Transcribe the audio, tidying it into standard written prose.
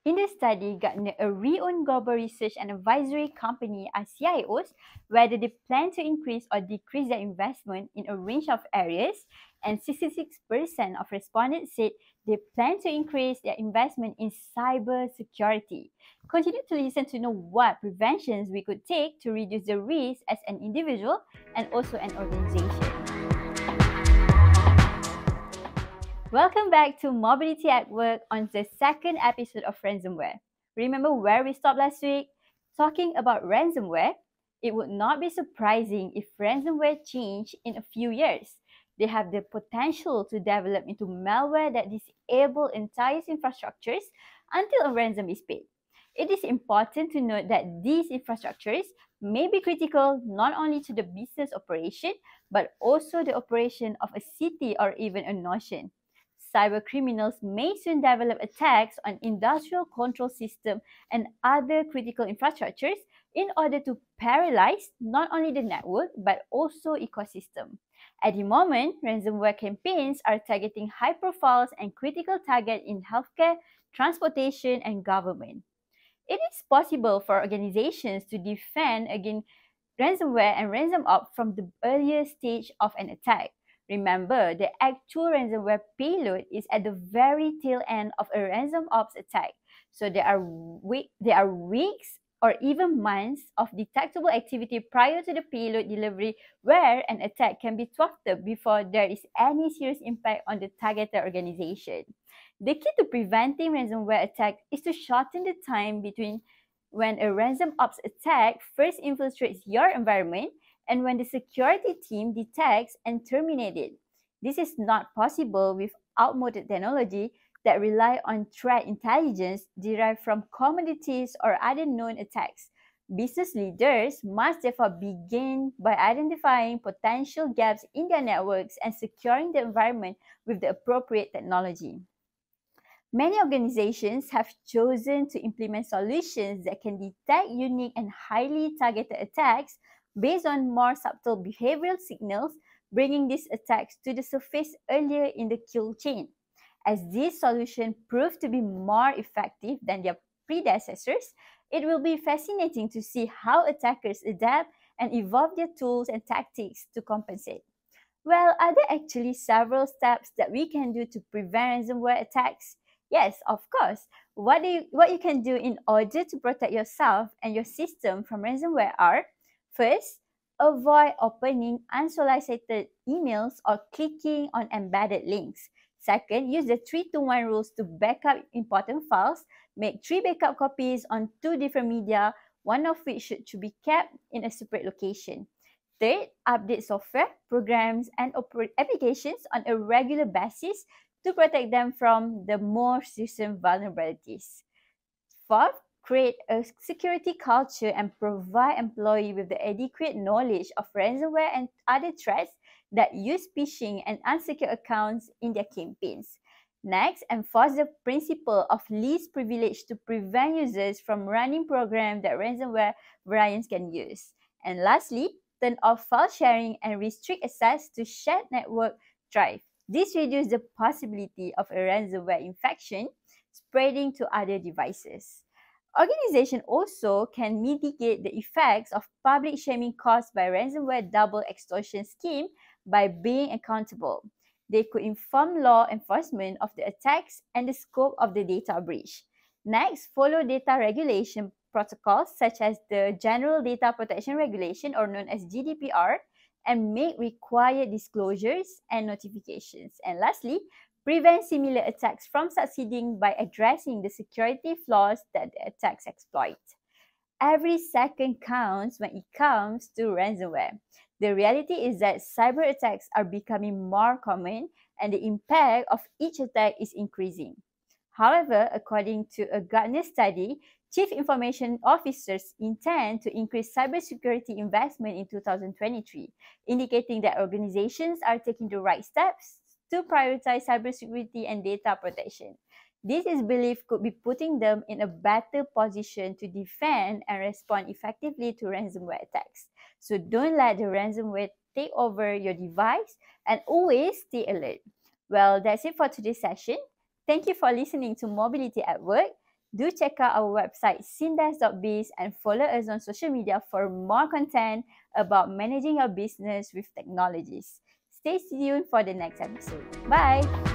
In the study, Gartner, a renowned global research and advisory company, asked CIOs whether they plan to increase or decrease their investment in a range of areas, and 66% of respondents said they plan to increase their investment in cybersecurity. Continue to listen to know what preventions we could take to reduce the risk as an individual and also an organization. Welcome back to Mobility at Work on the second episode of Ransomware. Remember where we stopped last week? Talking about ransomware, it would not be surprising if ransomware changed in a few years. They have the potential to develop into malware that disable entire infrastructures until a ransom is paid. It is important to note that these infrastructures may be critical not only to the business operation, but also the operation of a city or even a nation. Cybercriminals may soon develop attacks on industrial control systems and other critical infrastructures in order to paralyze not only the network but also ecosystem. At the moment, ransomware campaigns are targeting high profiles and critical targets in healthcare, transportation, and government. It is possible for organizations to defend against ransomware and ransom ops from the earlier stage of an attack. Remember, the actual ransomware payload is at the very tail end of a ransom ops attack. So there are weeks or even months of detectable activity prior to the payload delivery where an attack can be thwarted before there is any serious impact on the targeted organization. The key to preventing ransomware attack is to shorten the time between when a ransom ops attack first infiltrates your environment and when the security team detects and terminates it. This is not possible with outmoded technology that rely on threat intelligence derived from commodities or other known attacks. Business leaders must therefore begin by identifying potential gaps in their networks and securing the environment with the appropriate technology. Many organizations have chosen to implement solutions that can detect unique and highly targeted attacks based on more subtle behavioral signals, bringing these attacks to the surface earlier in the kill chain. As these solutions prove to be more effective than their predecessors, it will be fascinating to see how attackers adapt and evolve their tools and tactics to compensate. Well, are there actually several steps that we can do to prevent ransomware attacks? Yes, of course. What you can do in order to protect yourself and your system from ransomware are: first, avoid opening unsolicited emails or clicking on embedded links. Second, use the 3-to-1 rules to backup important files. Make 3 backup copies on 2 different media, one of which should be kept in a separate location. Third, update software, programs, and applications on a regular basis to protect them from the more recent vulnerabilities. Fourth, create a security culture and provide employees with the adequate knowledge of ransomware and other threats that use phishing and unsecured accounts in their campaigns. Next, enforce the principle of least privilege to prevent users from running programs that ransomware variants can use. And lastly, turn off file sharing and restrict access to shared network drive. This reduces the possibility of a ransomware infection spreading to other devices. Organizations also can mitigate the effects of public shaming caused by ransomware double extortion scheme by being accountable. They could inform law enforcement of the attacks and the scope of the data breach. Next, follow data regulation protocols such as the General Data Protection Regulation, or known as GDPR, and make required disclosures and notifications. And lastly, prevent similar attacks from succeeding by addressing the security flaws that the attacks exploit. Every second counts when it comes to ransomware. The reality is that cyber attacks are becoming more common and the impact of each attack is increasing. However, according to a Gartner study, Chief Information Officers intend to increase cybersecurity investment in 2023, indicating that organizations are taking the right steps to prioritize cybersecurity and data protection. This is believed could be putting them in a better position to defend and respond effectively to ransomware attacks. So don't let the ransomware take over your device and always stay alert. Well, that's it for today's session. Thank you for listening to Mobility at Work. Do check out our website syndes.biz and follow us on social media for more content about managing your business with technologies. Stay tuned for the next episode. Bye!